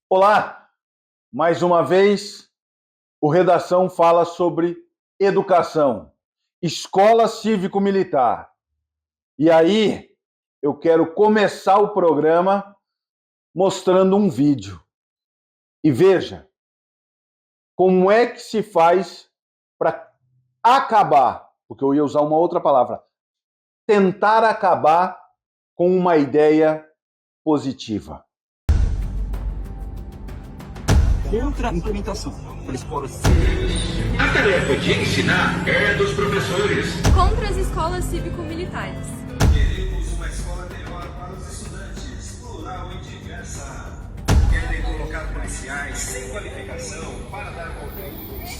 Olá, mais uma vez o Redação fala sobre educação, escola cívico-militar. E aí eu quero começar o programa mostrando um vídeo. E veja como é que se faz para acabar, porque eu ia usar uma outra palavra, tentar acabar com uma ideia positiva. Contra a implementação da escola. A tarefa de ensinar é dos professores. Contra as escolas cívico-militares. Queremos uma escola melhor para os estudantes, plural e diversa. Querem colocar policiais sem qualificação para dar conteúdos.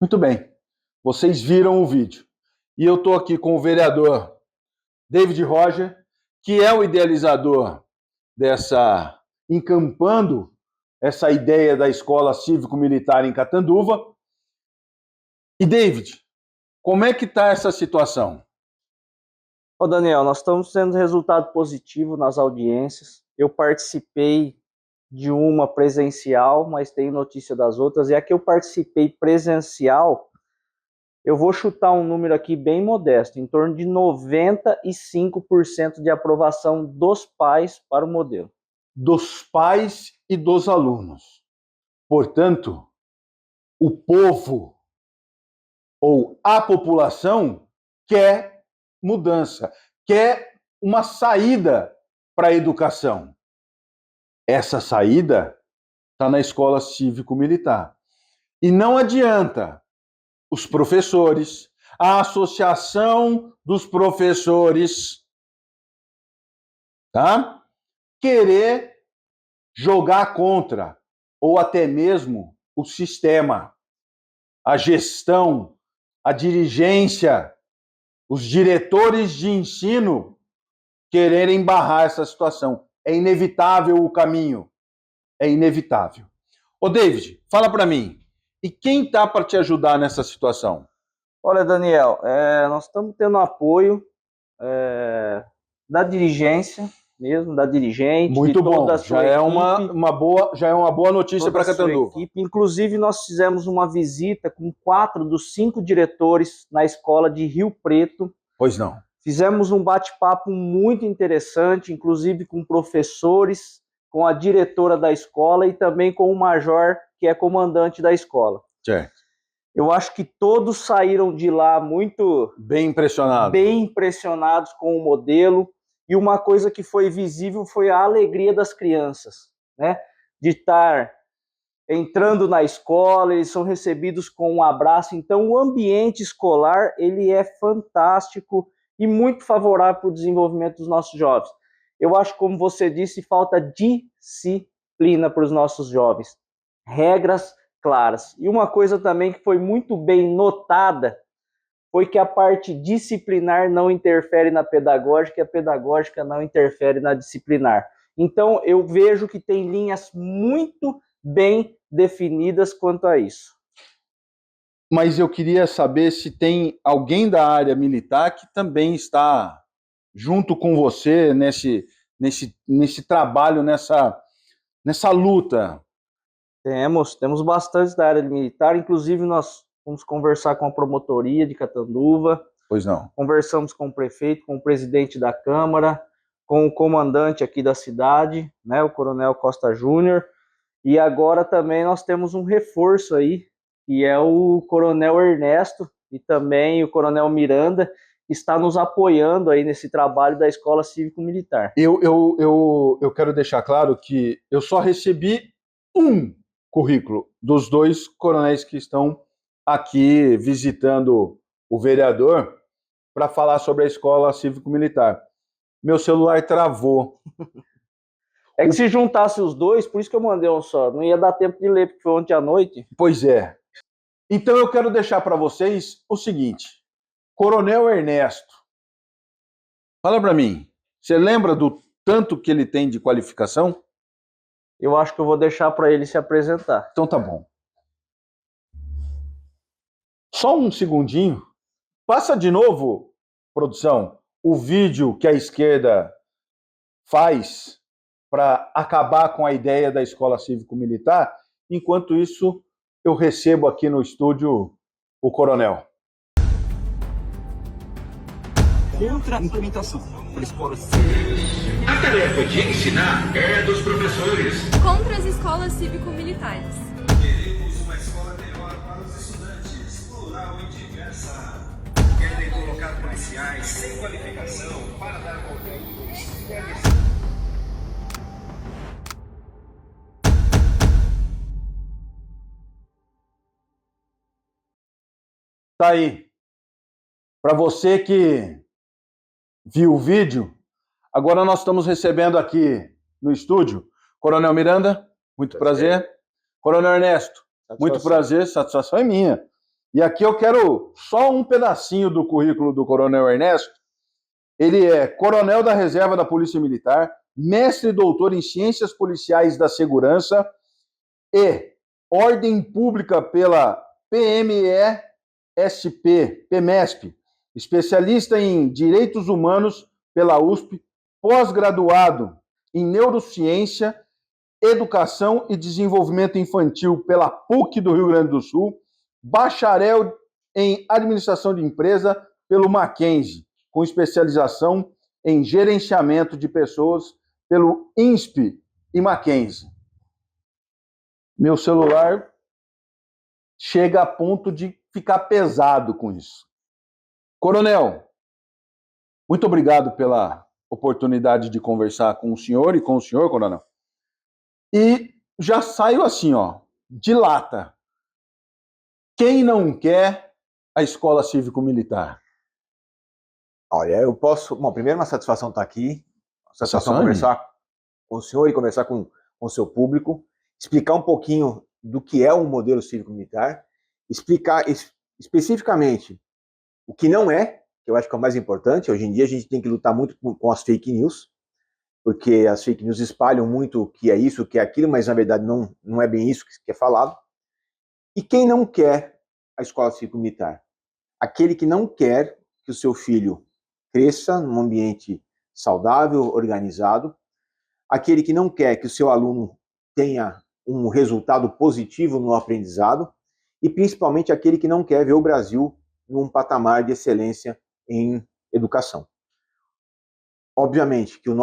Muito bem, vocês viram o vídeo. E eu estou aqui com o vereador David Roger, que é o idealizador encampando essa ideia da escola cívico-militar em Catanduva. E David, como é que está essa situação? Ô Daniel, nós estamos tendo resultado positivo nas audiências. Eu participei de uma presencial, mas tenho notícia das outras. E a que eu participei presencial, eu vou chutar um número aqui bem modesto, em torno de 95% de aprovação dos pais para o modelo. Dos pais e dos alunos. Portanto, o povo ou a população quer mudança, quer uma saída para a educação. Essa saída está na escola cívico-militar. E não adianta os professores, a associação dos professores, tá? Querer jogar contra, ou até mesmo o sistema, a gestão, a dirigência, os diretores de ensino quererem barrar essa situação. É inevitável o caminho. É inevitável. Ô, David, fala para mim. E quem está para te ajudar nessa situação? Olha, Daniel, nós estamos tendo apoio da dirigência mesmo, da dirigente. Muito de toda bom, a sua já é equipe, uma boa notícia para Catanduva. Inclusive, nós fizemos uma visita com 4 dos 5 diretores na escola de Rio Preto. Pois não. Fizemos um bate-papo muito interessante, inclusive com professores, com a diretora da escola e também com o major, que é comandante da escola. Certo. Eu acho que todos saíram de lá muito bem impressionados com o modelo. E uma coisa que foi visível foi a alegria das crianças, né? De estar entrando na escola, eles são recebidos com um abraço. Então, o ambiente escolar, ele é fantástico e muito favorável para o desenvolvimento dos nossos jovens. Eu acho, como você disse, falta disciplina para os nossos jovens. Regras claras. E uma coisa também que foi muito bem notada foi que a parte disciplinar não interfere na pedagógica e a pedagógica não interfere na disciplinar. Então, eu vejo que tem linhas muito bem definidas quanto a isso. Mas eu queria saber se tem alguém da área militar que também está junto com você nesse trabalho, nessa luta. Temos bastante da área militar, inclusive nós vamos conversar com a promotoria de Catanduva. Pois não. Conversamos com o prefeito, com o presidente da Câmara, com o comandante aqui da cidade, né, o Coronel Costa Júnior, e agora também nós temos um reforço aí, que é o Coronel Ernesto e também o Coronel Miranda, que está nos apoiando aí nesse trabalho da Escola Cívico-Militar. Eu quero deixar claro que eu só recebi um currículo dos 2 coronéis que estão aqui visitando o vereador, para falar sobre a escola cívico-militar. Meu celular travou. É que se juntasse os dois, por isso que eu mandei um só. Não ia dar tempo de ler, porque foi ontem à noite. Pois é. Então eu quero deixar para vocês o seguinte. Coronel Ernesto, fala para mim, você lembra do tanto que ele tem de qualificação? Eu acho que eu vou deixar para ele se apresentar. Então tá bom. Só um segundinho. Passa de novo, produção, o vídeo que a esquerda faz para acabar com a ideia da escola cívico-militar. Enquanto isso, eu recebo aqui no estúdio o coronel. Contra a implementação da escola cívica. A tarefa de ensinar é dos professores. Contra as escolas cívico-militares. Queremos uma escola melhor para os estudantes, plural e diversa. Querem colocar policiais sem qualificação para dar conteúdos. Tá aí. Para você que viu o vídeo, agora nós estamos recebendo aqui no estúdio Coronel Miranda, muito prazer. Coronel Ernesto, muito prazer, satisfação é minha. E aqui eu quero só um pedacinho do currículo do Coronel Ernesto. Ele é coronel da reserva da Polícia Militar, mestre e doutor em Ciências Policiais da Segurança e Ordem Pública pela PMESP, especialista em Direitos Humanos pela USP, pós-graduado em Neurociência, Educação e Desenvolvimento Infantil pela PUC do Rio Grande do Sul, bacharel em Administração de Empresa pelo Mackenzie, com especialização em Gerenciamento de Pessoas pelo INSP e Mackenzie. Meu celular chega a ponto de ficar pesado com isso. Coronel, muito obrigado pela oportunidade de conversar com o senhor e com o senhor, coronel. E já saio assim, ó, de lata. Quem não quer a escola cívico-militar? Olha, eu posso... Bom, primeiro, uma satisfação estar aqui. Satisfação conversar com o senhor e conversar com o seu público. Explicar um pouquinho do que é um modelo cívico-militar. Explicar especificamente o que não é, que eu acho que é o mais importante. Hoje em dia a gente tem que lutar muito com as fake news, porque as fake news espalham muito o que é isso, o que é aquilo, mas na verdade não é bem isso que é falado. E quem não quer a escola cívico-militar? Aquele que não quer que o seu filho cresça num ambiente saudável, organizado. Aquele que não quer que o seu aluno tenha um resultado positivo no aprendizado. E principalmente aquele que não quer ver o Brasil num patamar de excelência em educação. Obviamente que o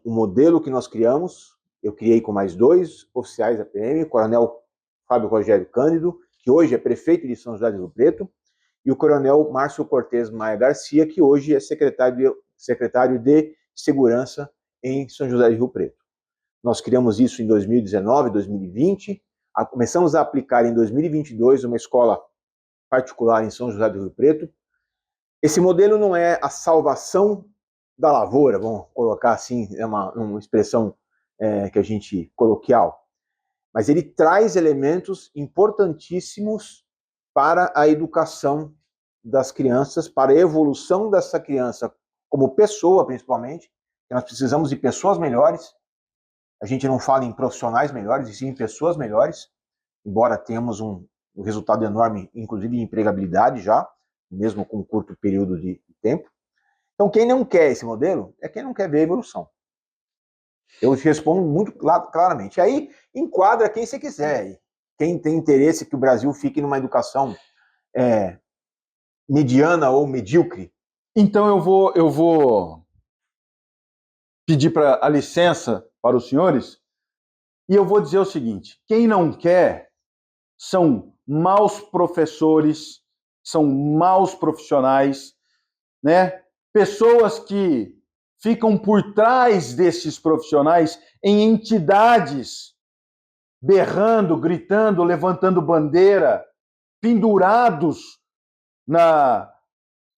modelo que nós criamos, eu criei com mais 2 oficiais da PM, o Coronel Fábio Rogério Cândido, que hoje é prefeito de São José do Rio Preto, e o Coronel Márcio Cortez Maia Garcia, que hoje é secretário de Segurança em São José do Rio Preto. Nós criamos isso em 2019, 2020, começamos a aplicar em 2022 uma escola particular em São José do Rio Preto. Esse modelo não é a salvação da lavoura, vamos colocar assim, é uma expressão que a gente coloquial, mas ele traz elementos importantíssimos para a educação das crianças, para a evolução dessa criança como pessoa, principalmente. Nós precisamos de pessoas melhores. A gente não fala em profissionais melhores, e sim em pessoas melhores, embora tenhamos um resultado enorme, inclusive em empregabilidade já, mesmo com um curto período de tempo. Então, quem não quer esse modelo é quem não quer ver a evolução. Eu te respondo muito claramente. Aí, enquadra quem você quiser. Quem tem interesse que o Brasil fique numa educação mediana ou medíocre. Então, eu vou pedir a licença para os senhores e eu vou dizer o seguinte: quem não quer são maus professores, são maus profissionais, né? Pessoas que ficam por trás desses profissionais em entidades, berrando, gritando, levantando bandeira, pendurados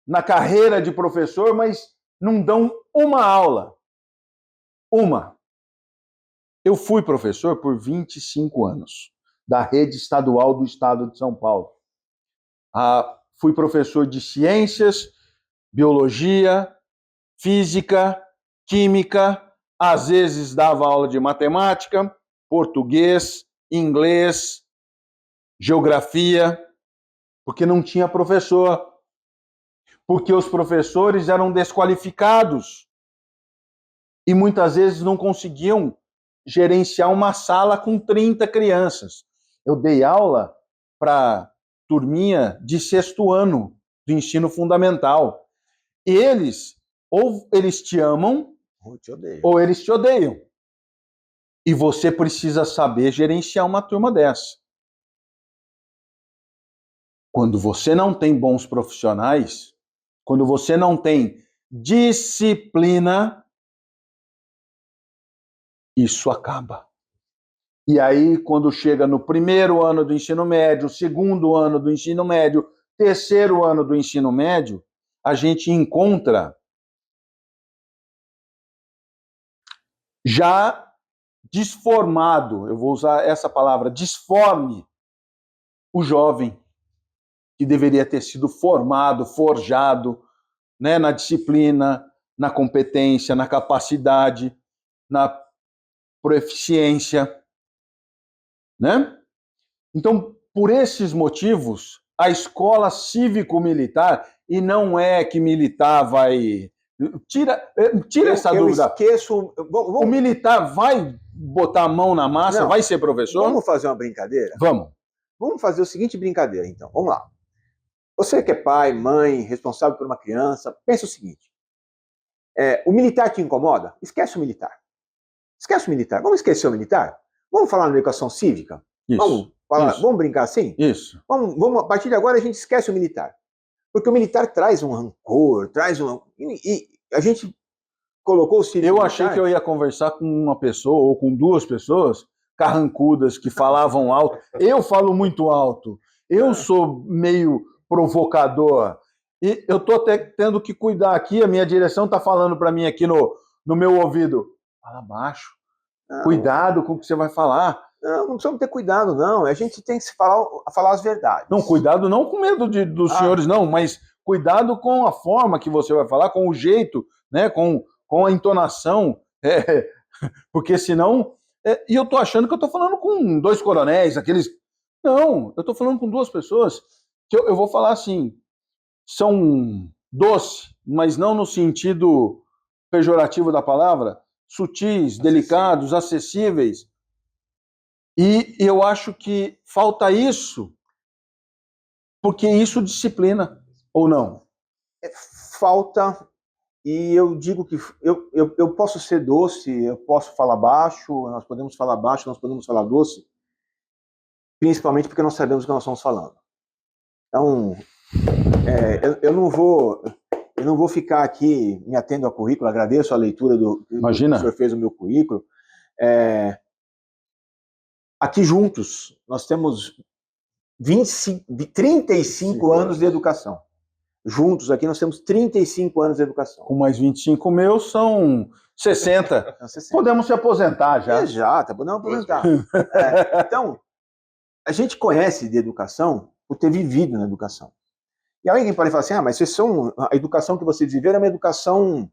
na carreira de professor, mas não dão uma aula. Uma. Eu fui professor por 25 anos, da rede estadual do estado de São Paulo. Fui professor de ciências, biologia, física, química, às vezes dava aula de matemática, português, inglês, geografia, porque não tinha professor. Porque os professores eram desqualificados e muitas vezes não conseguiam gerenciar uma sala com 30 crianças. Eu dei aula para turminha de 6º ano do ensino fundamental. Eles, ou eles te amam, ou eles te odeiam. E você precisa saber gerenciar uma turma dessa. Quando você não tem bons profissionais, quando você não tem disciplina, isso acaba. E aí, quando chega no 1º ano do ensino médio, 2º ano do ensino médio, 3º ano do ensino médio, a gente encontra já desformado, eu vou usar essa palavra, disforme, o jovem que deveria ter sido formado, forjado, né, na disciplina, na competência, na capacidade, na proficiência, né? Então, por esses motivos, a escola cívico-militar, e não é que militar vai... Tira essa dúvida. Esqueço... O militar vai botar a mão na massa, Não. vai ser professor? Vamos fazer uma brincadeira? Vamos. Vamos fazer o seguinte brincadeira, então. Vamos lá. Você que é pai, mãe, responsável por uma criança, pensa o seguinte. O militar te incomoda? Esquece o militar. Esquece o militar. Vamos esquecer o militar? Vamos falar na educação cívica? Isso. Vamos brincar assim? Isso. Vamos, a partir de agora a gente esquece o militar. Porque o militar traz um rancor, e a gente colocou o cívico. Eu achei que eu ia conversar com uma pessoa ou com 2 pessoas carrancudas que falavam alto. Eu falo muito alto. Eu sou meio provocador. E eu estou até tendo que cuidar aqui. A minha direção está falando para mim aqui no meu ouvido. Fala baixo. Não. Cuidado com o que você vai falar. Não precisamos ter cuidado, não. A gente tem que falar as verdades. Não, cuidado não com medo dos senhores, não, mas cuidado com a forma que você vai falar, com o jeito, né, com a entonação, porque senão... e eu tô achando que eu tô falando com 2 coronéis, aqueles... Não, eu tô falando com 2 pessoas que eu vou falar assim, são doce, mas não no sentido pejorativo da palavra, sutis, delicados, acessíveis. E eu acho que falta isso, porque isso disciplina, ou não? Falta, e eu digo que eu posso ser doce, eu posso falar baixo, nós podemos falar baixo, nós podemos falar doce, principalmente porque nós sabemos o que nós estamos falando. Então, eu não vou ficar aqui me atendo ao currículo, agradeço a leitura do que o senhor fez no meu currículo. Aqui juntos, nós temos 35 anos de educação. Juntos aqui nós temos 35 anos de educação. Com mais 25 meus são 60. Podemos se aposentar já. Já, podemos aposentar. Então, a gente conhece de educação por ter vivido na educação. E alguém pode falar assim, mas a educação que vocês viveram é uma educação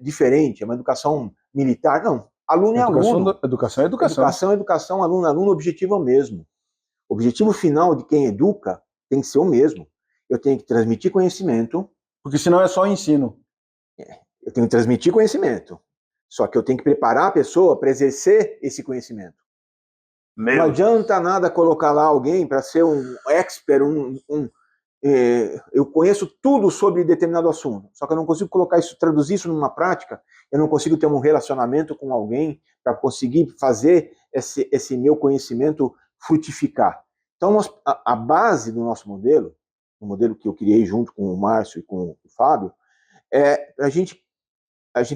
diferente, é uma educação militar. Não, aluno é aluno. Educação é educação. Educação é educação, aluno é aluno, o objetivo é o mesmo. O objetivo final de quem educa tem que ser o mesmo. Eu tenho que transmitir conhecimento. Porque senão é só ensino. Eu tenho que transmitir conhecimento. Só que eu tenho que preparar a pessoa para exercer esse conhecimento. Não adianta nada colocar lá alguém para ser um expert, eu conheço tudo sobre determinado assunto, só que eu não consigo colocar isso, traduzir isso numa prática, eu não consigo ter um relacionamento com alguém para conseguir fazer esse meu conhecimento frutificar. Então, a base do nosso modelo, o modelo que eu criei junto com o Márcio e com o Fábio, a gente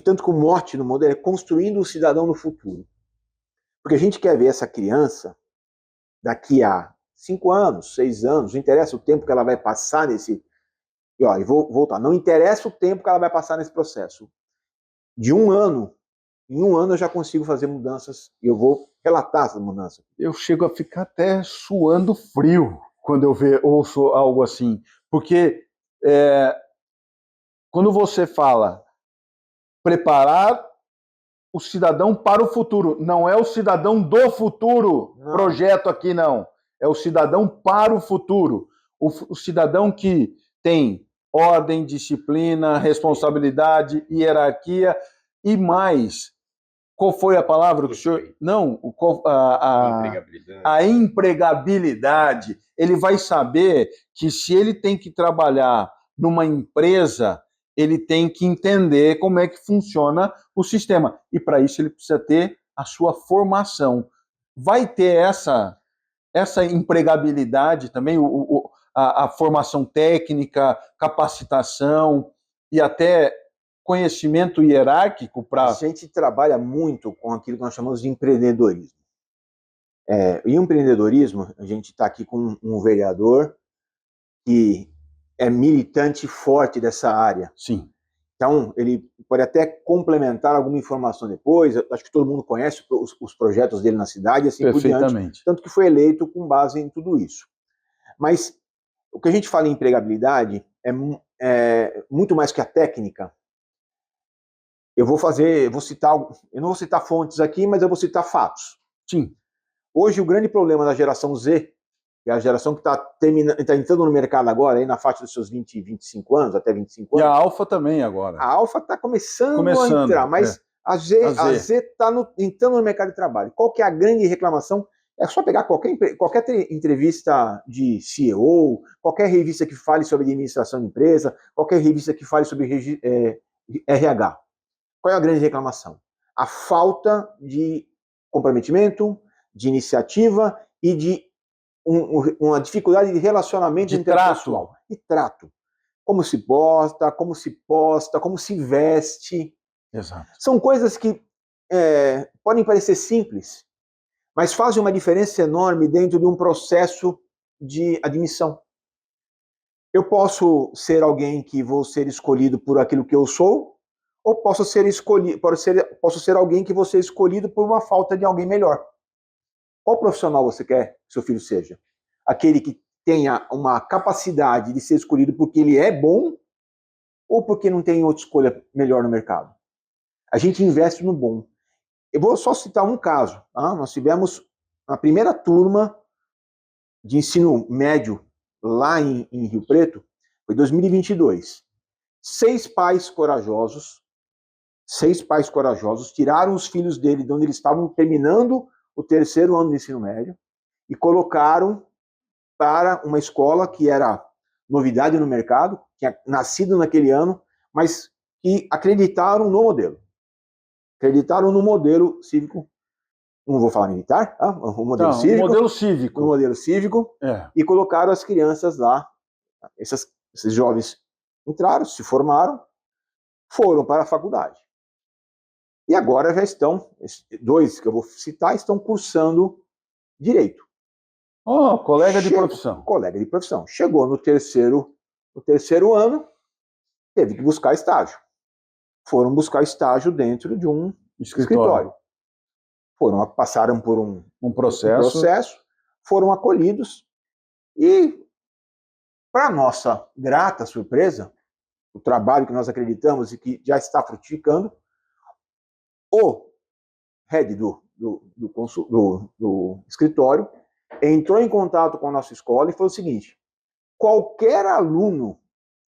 tanto que o mote no modelo é construindo o cidadão no futuro. Porque a gente quer ver essa criança daqui a 5 anos, 6 anos, não interessa o tempo que ela vai passar E vou voltar. Não interessa o tempo que ela vai passar nesse processo. De um ano, em um ano eu já consigo fazer mudanças e eu vou relatar essas mudanças. Eu chego a ficar até suando frio quando eu ouço algo assim. Porque quando você fala preparar o cidadão para o futuro, não é o cidadão do futuro projeto aqui, não. É o cidadão para o futuro. O cidadão que tem ordem, disciplina, responsabilidade, hierarquia e mais. Qual foi a palavra do senhor? Não, a empregabilidade. Ele vai saber que se ele tem que trabalhar numa empresa, ele tem que entender como é que funciona o sistema. E para isso ele precisa ter a sua formação. Vai ter essa empregabilidade também, a formação técnica, capacitação e até conhecimento hierárquico para... A gente trabalha muito com aquilo que nós chamamos de empreendedorismo. E o empreendedorismo, a gente está aqui com um vereador que é militante forte dessa área. Sim. Então, ele pode até complementar alguma informação depois. Acho que todo mundo conhece os projetos dele na cidade, assim por diante. Tanto que foi eleito com base em tudo isso. Mas o que a gente fala em empregabilidade é muito mais que a técnica. Eu não vou citar fontes aqui, mas eu vou citar fatos. Sim. Hoje, o grande problema da geração Z, que é a geração que está entrando no mercado agora, aí na faixa dos seus 20, 25 anos, até 25 anos. E a Alfa também agora. A Alfa está começando a entrar, mas a Z está entrando no mercado de trabalho. Qual que é a grande reclamação? É só pegar qualquer entrevista de CEO, qualquer revista que fale sobre administração de empresa, qualquer revista que fale sobre RH. Qual é a grande reclamação? A falta de comprometimento, de iniciativa e de uma dificuldade de relacionamento interpessoal. De trato. Como se posta, como se veste. Exato. São coisas que podem parecer simples, mas fazem uma diferença enorme dentro de um processo de admissão. Eu posso ser alguém que vou ser escolhido por aquilo que eu sou, ou posso ser alguém que vou ser escolhido por uma falta de alguém melhor. Qual profissional você quer que seu filho seja? Aquele que tenha uma capacidade de ser escolhido porque ele é bom ou porque não tem outra escolha melhor no mercado? A gente investe no bom. Eu vou só citar um caso. Tá? Nós tivemos a primeira turma de ensino médio lá em Rio Preto, foi 2022. 6 pais corajosos tiraram os filhos dele de onde eles estavam terminando o 3º ano de ensino médio e colocaram para uma escola que era novidade no mercado, que tinha nascido naquele ano, mas que acreditaram no modelo. Acreditaram no modelo cívico, não vou falar militar, tá? O modelo cívico. O modelo cívico, e colocaram as crianças lá. Esses jovens entraram, se formaram, foram para a faculdade. E agora já estão, 2 que eu vou citar, estão cursando Direito. Colega de profissão. Colega de profissão. Chegou no terceiro ano, teve que buscar estágio. Foram buscar estágio dentro de um escritório. Passaram por um processo, foram acolhidos e, para nossa grata surpresa, o trabalho que nós acreditamos e que já está frutificando, o head do escritório entrou em contato com a nossa escola e falou o seguinte: qualquer aluno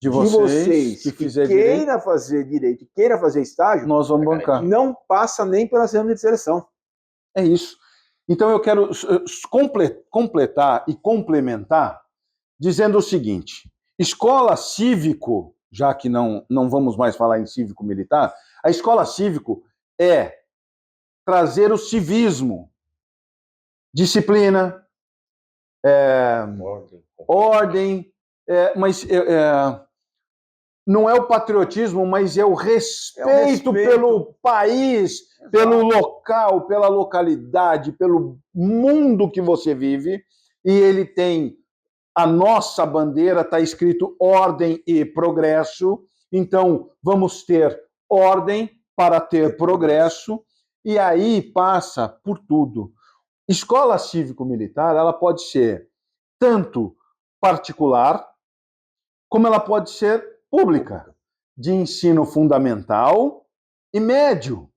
de vocês que queira fazer direito, queira fazer estágio, nós vamos bancar. Não passa nem pela exame de seleção. É isso. Então eu quero completar e complementar dizendo o seguinte: escola cívico, já que não vamos mais falar em cívico militar, a escola cívico é trazer o civismo, disciplina, ordem, mas não é o patriotismo, mas é o respeito pelo país, pelo local, pela localidade, pelo mundo que você vive, e ele tem a nossa bandeira está escrito ordem e progresso, então vamos ter ordem para ter progresso, e aí passa por tudo. Escola cívico-militar, ela pode ser tanto particular, como ela pode ser pública, de ensino fundamental e médio.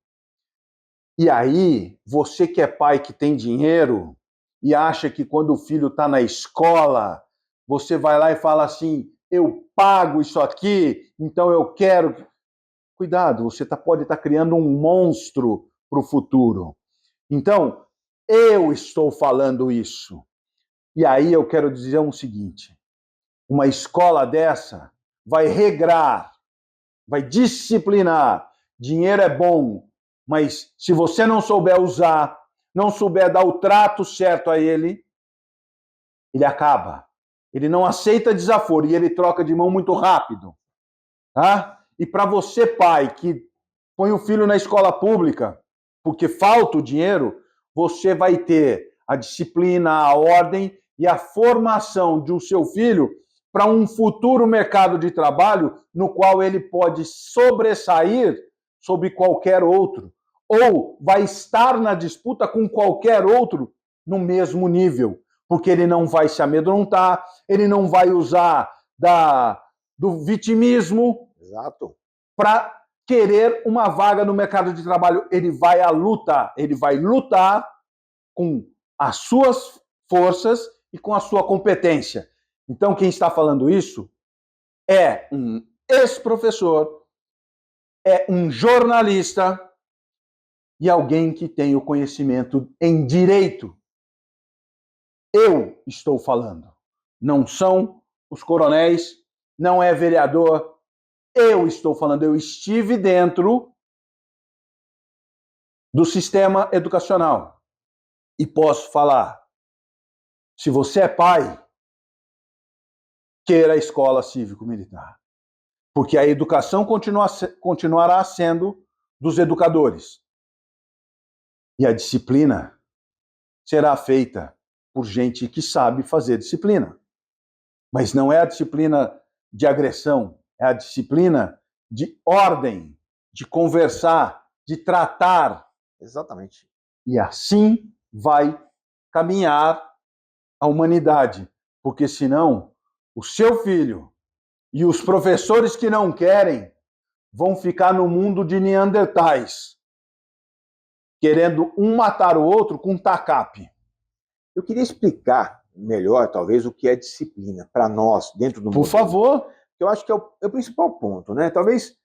E aí, você que é pai que tem dinheiro e acha que quando o filho está na escola, você vai lá e fala assim, eu pago isso aqui, então eu quero... Cuidado, você pode estar criando um monstro para o futuro. Então, eu estou falando isso. E aí eu quero dizer o seguinte, uma escola dessa vai regrar, vai disciplinar. Dinheiro é bom, mas se você não souber usar, não souber dar o trato certo a ele, ele acaba. Ele não aceita desaforo e ele troca de mão muito rápido. Tá? E para você, pai, que põe o filho na escola pública, porque falta o dinheiro, você vai ter a disciplina, a ordem e a formação de um seu filho para um futuro mercado de trabalho no qual ele pode sobressair sobre qualquer outro, ou vai estar na disputa com qualquer outro no mesmo nível, porque ele não vai se amedrontar, ele não vai usar do vitimismo para querer uma vaga no mercado de trabalho. Ele vai lutar com as suas forças e com a sua competência. Então, quem está falando isso é um ex-professor, é um jornalista e alguém que tem o conhecimento em direito. Eu estou falando. Não são os coronéis, não é vereador. Eu estou falando. Eu estive dentro do sistema educacional e posso falar. Se você é pai, queira a escola cívico-militar. Porque a educação continuará sendo dos educadores. E a disciplina será feita por gente que sabe fazer disciplina. Mas não é a disciplina de agressão, é a disciplina de ordem, de conversar, de tratar. Exatamente. E assim vai caminhar a humanidade. Porque senão, o seu filho e os professores que não querem vão ficar no mundo de neandertais, querendo um matar o outro com tacape. Eu queria explicar melhor, talvez, o que é disciplina para nós, dentro do Por favor. Eu acho que é o principal ponto, né? Talvez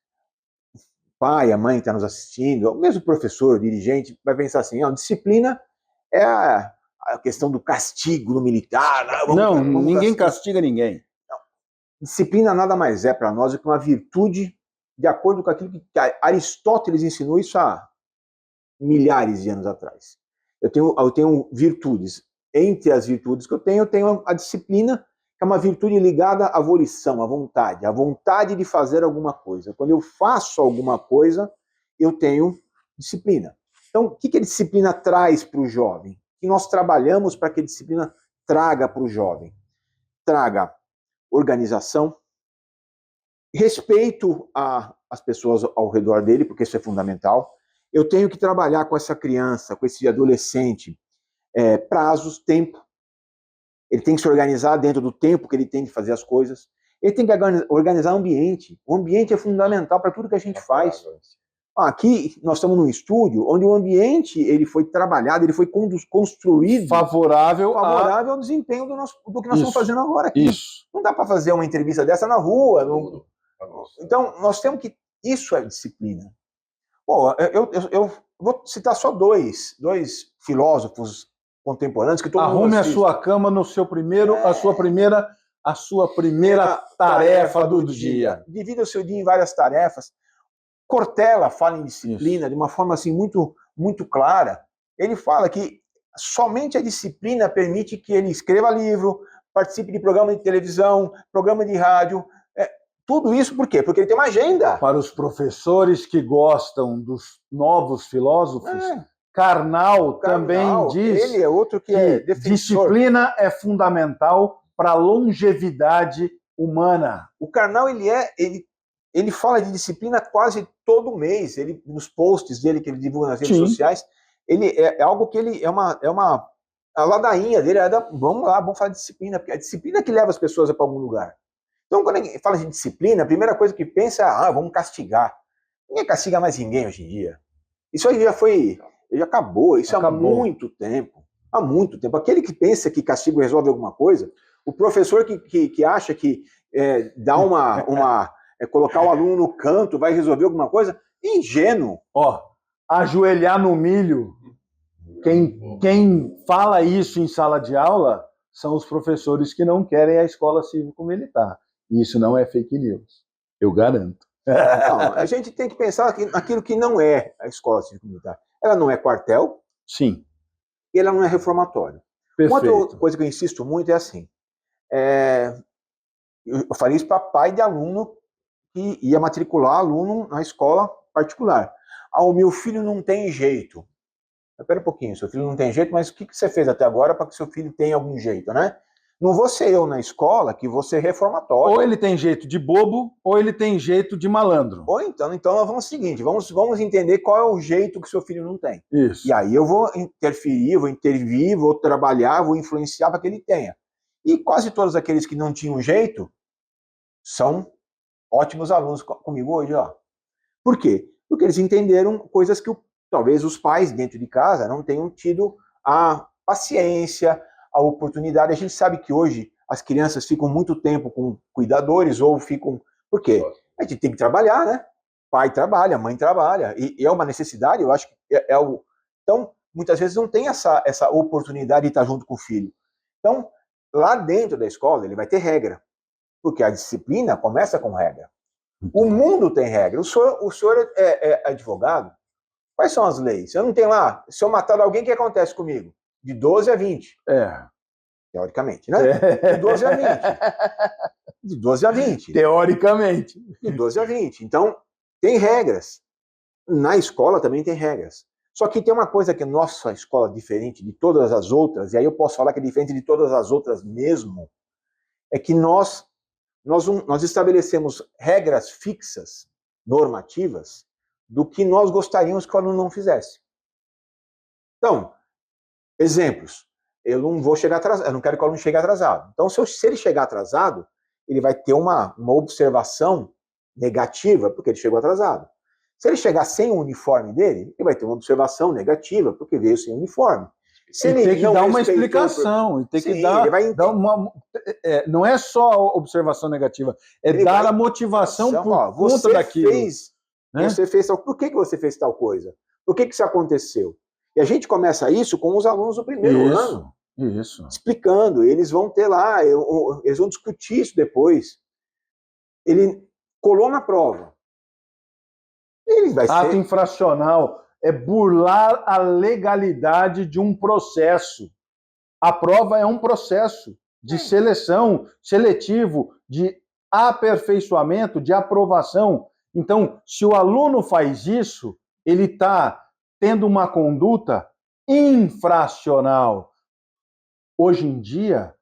o pai, a mãe que está nos assistindo, o mesmo professor, o dirigente, vai pensar assim, disciplina é a questão do castigo no militar. Ninguém castiga ninguém. Não. Disciplina nada mais é para nós do que uma virtude de acordo com aquilo que Aristóteles ensinou isso há milhares de anos atrás. Eu tenho virtudes. Entre as virtudes que eu tenho a disciplina, que é uma virtude ligada à volição, à vontade de fazer alguma coisa. Quando eu faço alguma coisa, eu tenho disciplina. Então, o que a disciplina traz para o jovem? O que nós trabalhamos para que a disciplina traga para o jovem? Traga organização, respeito às pessoas ao redor dele, porque isso é fundamental. Eu tenho que trabalhar com essa criança, com esse adolescente, prazos, tempo. Ele tem que se organizar dentro do tempo que ele tem de fazer as coisas. Ele tem que organizar o ambiente. O ambiente é fundamental para tudo que a gente faz. Aqui nós estamos num estúdio onde o ambiente ele foi trabalhado, ele foi construído favorável ao desempenho do que nós estamos fazendo agora aqui. Isso. Não dá para fazer uma entrevista dessa na rua. Então, nós temos que... Isso é disciplina. Bom, eu vou citar só dois filósofos contemporâneos que todo mundo Arrume assiste. a sua cama no seu primeiro, a sua primeira tarefa do dia. Divida o seu dia em várias tarefas. Cortella fala em disciplina de uma forma assim muito, muito clara. Ele fala que somente a disciplina permite que ele escreva livro, participe de programa de televisão, programa de rádio. Tudo isso por quê? Porque ele tem uma agenda. Para os professores que gostam dos novos filósofos, Karnal também diz ele é outro que é defensor. Disciplina é fundamental para a longevidade humana. O Karnal, ele fala de disciplina quase todo mês. Ele, nos posts dele que ele divulga nas redes Sim. sociais, ele é algo que ele é uma a ladainha dele vamos lá, vamos falar de disciplina, porque é a disciplina que leva as pessoas para algum lugar. Então, quando ele fala de disciplina, a primeira coisa que pensa é, vamos castigar. Ninguém castiga mais ninguém hoje em dia. Isso aí já acabou, isso há muito tempo. Há muito tempo. Aquele que pensa que castigo resolve alguma coisa, o professor que acha que colocar o aluno no canto vai resolver alguma coisa, ingênuo. Ó, ajoelhar no milho. Quem fala isso em sala de aula são os professores que não querem a escola cívico-militar. E isso não é fake news. Eu garanto. Não, a gente tem que pensar naquilo que não é a escola cívico-militar. Ela não é quartel. Sim. E ela não é reformatório. Perfeito. Uma outra coisa que eu insisto muito é assim. Eu falei isso para pai de aluno que ia matricular aluno na escola particular. O meu filho não tem jeito. Espera um pouquinho, seu filho não tem jeito, mas o que você fez até agora para que seu filho tenha algum jeito, né? Não vou ser eu na escola que vou ser reformatório. Ou ele tem jeito de bobo, ou ele tem jeito de malandro. Ou então nós vamos o seguinte, vamos entender qual é o jeito que seu filho não tem. Isso. E aí eu vou interferir, vou intervir, vou trabalhar, vou influenciar para que ele tenha. E quase todos aqueles que não tinham jeito são ótimos alunos comigo hoje, ó. Por quê? Porque eles entenderam coisas que talvez os pais dentro de casa não tenham tido a paciência, a oportunidade. A gente sabe que hoje as crianças ficam muito tempo com cuidadores ou ficam... Por quê? A gente tem que trabalhar, né? Pai trabalha, mãe trabalha. E é uma necessidade, eu acho que Então, muitas vezes não tem essa oportunidade de estar junto com o filho. Então, lá dentro da escola, ele vai ter regra. Porque a disciplina começa com regra. O mundo tem regra. O senhor é advogado? Quais são as leis? Eu não tenho lá, se eu matar alguém, o que acontece comigo? De 12 a 20. Teoricamente, né? De 12 a 20. De 12 a 20. Teoricamente. De 12 a 20. Então, tem regras. Na escola também tem regras. Só que tem uma coisa que a nossa escola é diferente de todas as outras, e aí eu posso falar que é diferente de todas as outras mesmo, é que nós estabelecemos regras fixas, normativas, do que nós gostaríamos que o aluno não fizesse. Então, exemplos. Eu não vou chegar atrasado, eu não quero que o aluno chegue atrasado. Então, se ele chegar atrasado, ele vai ter uma observação negativa, porque ele chegou atrasado. Se ele chegar sem o uniforme dele, ele vai ter uma observação negativa, porque veio sem o uniforme. Se ele tem que dar uma explicação, tem que dar uma... não é só a observação negativa, dar a motivação por conta daquilo. Você fez tal... Por que você fez tal coisa? Por que isso aconteceu? E a gente começa isso com os alunos do primeiro ano. Isso. Explicando. Eles vão ter lá, eles vão discutir isso depois. Ele colou na prova. Ele vai Ato infracional é burlar a legalidade de um processo. A prova é um processo de seleção, seletivo, de aperfeiçoamento, de aprovação. Então, se o aluno faz isso, ele está tendo uma conduta infracional. Hoje em dia,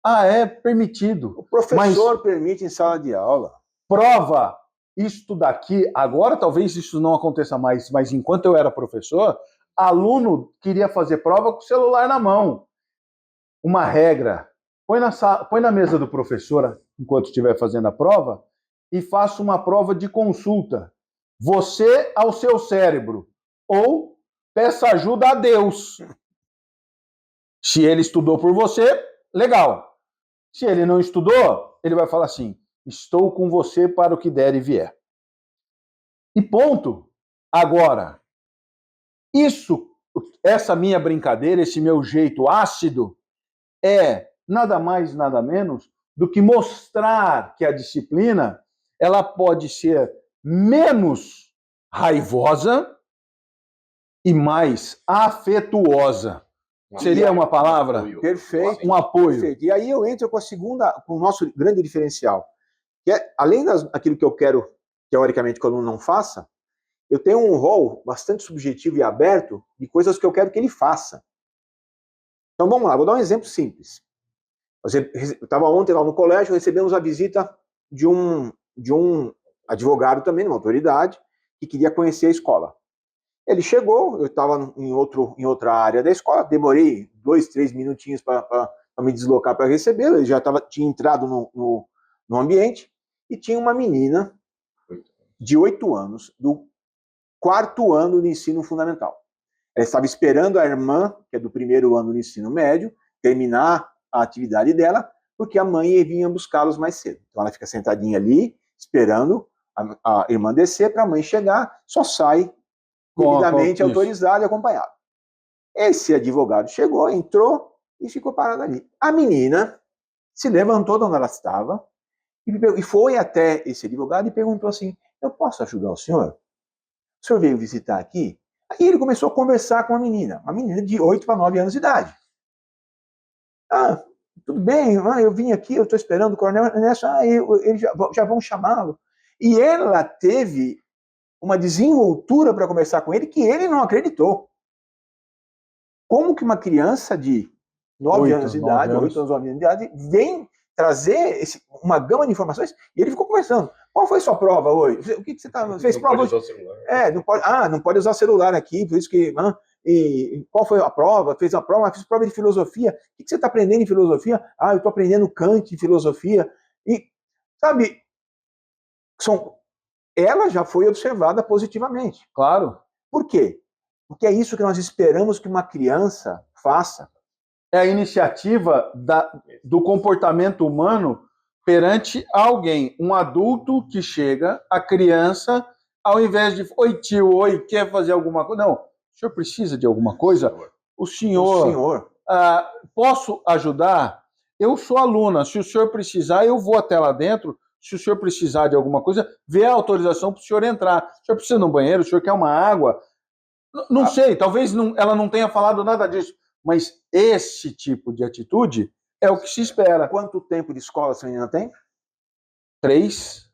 é permitido. O professor permite em sala de aula. Prova isto daqui, agora talvez isso não aconteça mais, mas enquanto eu era professor, aluno queria fazer prova com o celular na mão. Uma regra, põe na mesa do professor, enquanto estiver fazendo a prova, e faça uma prova de consulta. Você ao seu cérebro, ou peça ajuda a Deus. Se ele estudou por você, legal. Se ele não estudou, ele vai falar assim, estou com você para o que der e vier. E ponto. Agora, essa minha brincadeira, esse meu jeito ácido, é nada mais, nada menos do que mostrar que a disciplina ela pode ser menos raivosa e mais afetuosa. Seria uma palavra? Perfeito. Um apoio. Perfeito. E aí eu entro com com o nosso grande diferencial. Que é, além daquilo que eu quero, teoricamente, que o aluno não faça, eu tenho um rol bastante subjetivo e aberto de coisas que eu quero que ele faça. Então vamos lá, vou dar um exemplo simples. Eu estava ontem lá no colégio, recebemos a visita de um advogado também, uma autoridade, que queria conhecer a escola. Ele chegou, eu estava em outra área da escola, demorei 2, 3 minutinhos para me deslocar para recebê-lo, ele já tinha entrado no ambiente, e tinha uma menina de 8 anos, do 4º ano do ensino fundamental. Ela estava esperando a irmã, que é do 1º ano do ensino médio, terminar a atividade dela, porque a mãe vinha buscá-los mais cedo. Então ela fica sentadinha ali, esperando a irmã descer para a mãe chegar, só sai devidamente autorizado e acompanhado. Esse advogado chegou, entrou e ficou parado ali. A menina se levantou de onde ela estava e foi até esse advogado e perguntou assim: eu posso ajudar o senhor? O senhor veio visitar aqui? Aí ele começou a conversar com uma menina de 8 para 9 anos de idade. Ah, tudo bem, eu vim aqui, eu estou esperando o coronel Ernesto, eles já vão chamá-lo. E ela teve uma desenvoltura para conversar com ele que ele não acreditou. Como que uma criança de 9 anos de idade, 8 anos, 9 anos de idade, vem trazer uma gama de informações, e ele ficou conversando. Qual foi sua prova hoje? O que você fez prova hoje? Não pode usar o celular. Não pode usar celular aqui, por isso que... E qual foi a prova? Fez a prova? Fiz prova de filosofia. O que você está aprendendo em filosofia? Eu estou aprendendo Kant em filosofia. E, sabe, ela já foi observada positivamente. Claro. Por quê? Porque é isso que nós esperamos que uma criança faça. É a iniciativa do comportamento humano perante alguém, um adulto que chega, a criança, ao invés de, oi tio, oi, quer fazer alguma coisa? Não, o senhor precisa de alguma coisa? O senhor. Posso ajudar? Eu sou aluna, se o senhor precisar, eu vou até lá dentro, se o senhor precisar de alguma coisa, vê a autorização para o senhor entrar. O senhor precisa de um banheiro, o senhor quer uma água? Não sei, talvez ela não tenha falado nada disso, mas esse tipo de atitude é o que se espera. Quanto tempo de escola essa menina tem? 3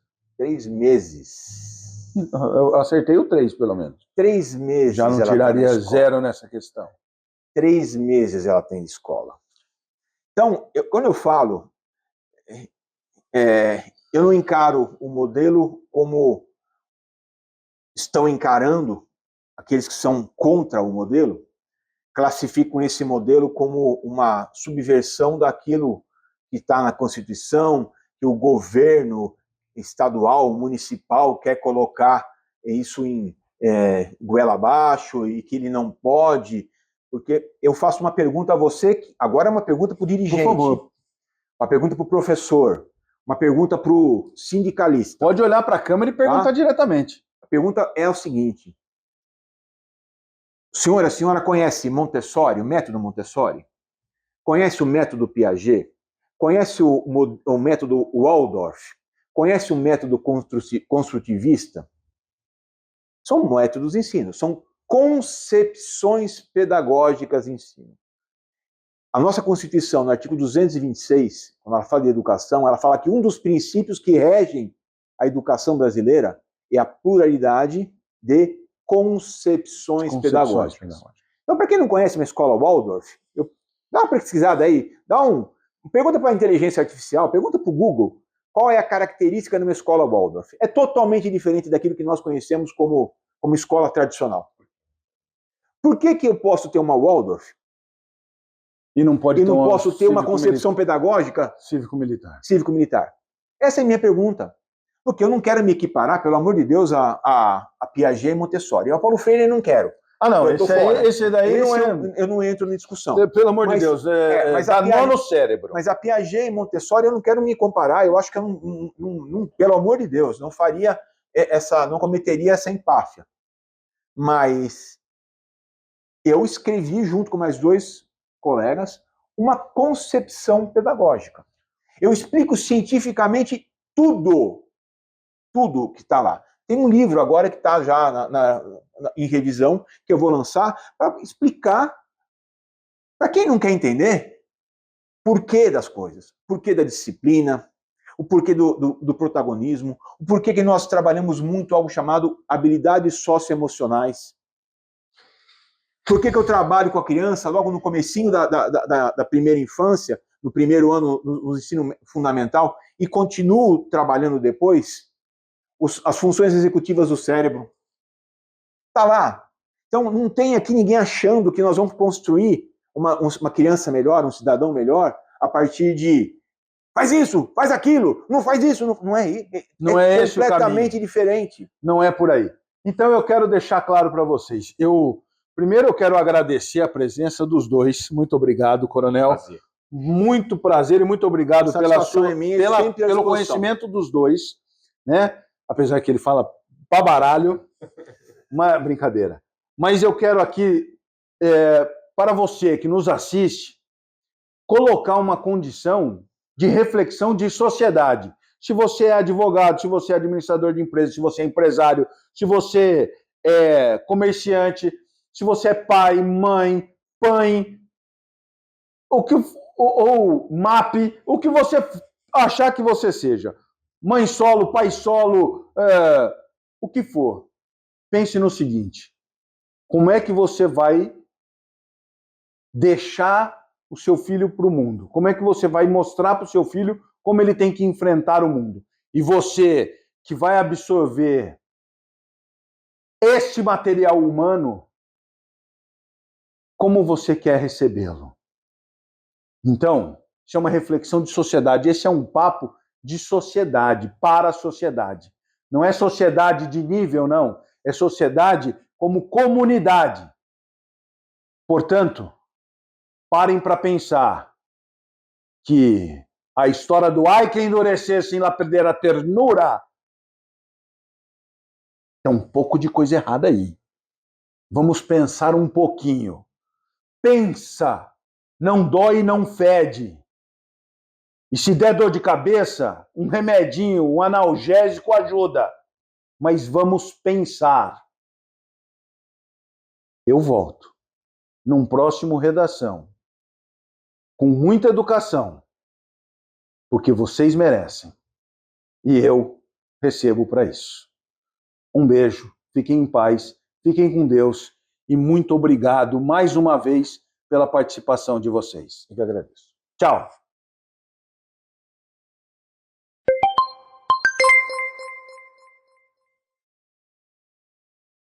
meses. Eu acertei o 3, pelo menos. 3 meses. Já não tiraria 0 nessa questão. 3 meses ela tem de escola. Então, quando eu falo, eu não encaro o modelo como estão encarando aqueles que são contra o modelo, classificam esse modelo como uma subversão daquilo que está na Constituição, que o governo estadual, municipal quer colocar isso em goela abaixo e que ele não pode, porque eu faço uma pergunta a você, que agora é uma pergunta para o dirigente, por favor. Uma pergunta para o professor, uma pergunta para o sindicalista. Pode olhar para a câmera e perguntar diretamente. A pergunta é o seguinte: a senhora conhece Montessori, o método Montessori? Conhece o método Piaget? Conhece o método Waldorf? Conhece o método construtivista? São métodos de ensino, são concepções pedagógicas de ensino. A nossa Constituição, no artigo 226, quando ela fala de educação, ela fala que um dos princípios que regem a educação brasileira é a pluralidade de concepções pedagógicas. Então, para quem não conhece uma escola Waldorf, dá uma pesquisada aí, pergunta para a inteligência artificial, pergunta para o Google qual é a característica de uma escola Waldorf. É totalmente diferente daquilo que nós conhecemos como escola tradicional. Por que eu posso ter uma Waldorf e não posso ter uma concepção pedagógica cívico-militar? Essa é a minha pergunta. Porque eu não quero me equiparar, pelo amor de Deus, a Piaget e Montessori. Eu, Paulo Freire, não quero. Não, esse daí eu não entro na discussão. Pelo amor de Deus, dá nó no cérebro. Mas a Piaget e Montessori eu não quero me comparar. Eu acho que eu não, pelo amor de Deus, não cometeria essa empáfia. Mas eu escrevi, junto com mais 2 colegas, uma concepção pedagógica. Eu explico cientificamente tudo que está lá. Tem um livro agora que está já em revisão, que eu vou lançar, para explicar, para quem não quer entender, porquê das coisas, porquê da disciplina, o porquê do protagonismo, o porquê que nós trabalhamos muito algo chamado habilidades socioemocionais. Por que eu trabalho com a criança logo no comecinho da primeira infância, no primeiro ano no ensino fundamental e continuo trabalhando depois, as funções executivas do cérebro. Está lá. Então, não tem aqui ninguém achando que nós vamos construir uma criança melhor, um cidadão melhor, a partir de faz isso, faz aquilo, não faz isso, não é esse o caminho. Completamente diferente. Não é por aí. Então eu quero deixar claro para vocês. Primeiro eu quero agradecer a presença dos dois. Muito obrigado, Coronel. Prazer. Muito prazer e muito obrigado pelo disposição. conhecimento dos dois, né? Apesar que ele fala pra baralho, uma brincadeira. Mas eu quero aqui, para você que nos assiste, colocar uma condição de reflexão de sociedade. Se você é advogado, se você é administrador de empresa, se você é empresário, se você é comerciante, se você é pai, mãe, PAN, ou MAP, o que você achar que você seja. Mãe solo, pai solo, o que for. Pense no seguinte: como é que você vai deixar o seu filho para o mundo? Como é que você vai mostrar para o seu filho como ele tem que enfrentar o mundo? E você que vai absorver este material humano, como você quer recebê-lo? Então, isso é uma reflexão de sociedade. Esse é um papo de sociedade, para a sociedade. Não é sociedade de nível, não. É sociedade como comunidade. Portanto, parem para pensar que a história do ai que endurecer sem lá perder a ternura, tem um pouco de coisa errada aí. Vamos pensar um pouquinho. Pensa, não dói e não fede. E se der dor de cabeça, um remedinho, um analgésico ajuda. Mas vamos pensar. Eu volto num próximo Redação, com muita educação, porque vocês merecem. E eu recebo para isso. Um beijo, fiquem em paz, fiquem com Deus e muito obrigado mais uma vez pela participação de vocês. Eu que agradeço. Tchau.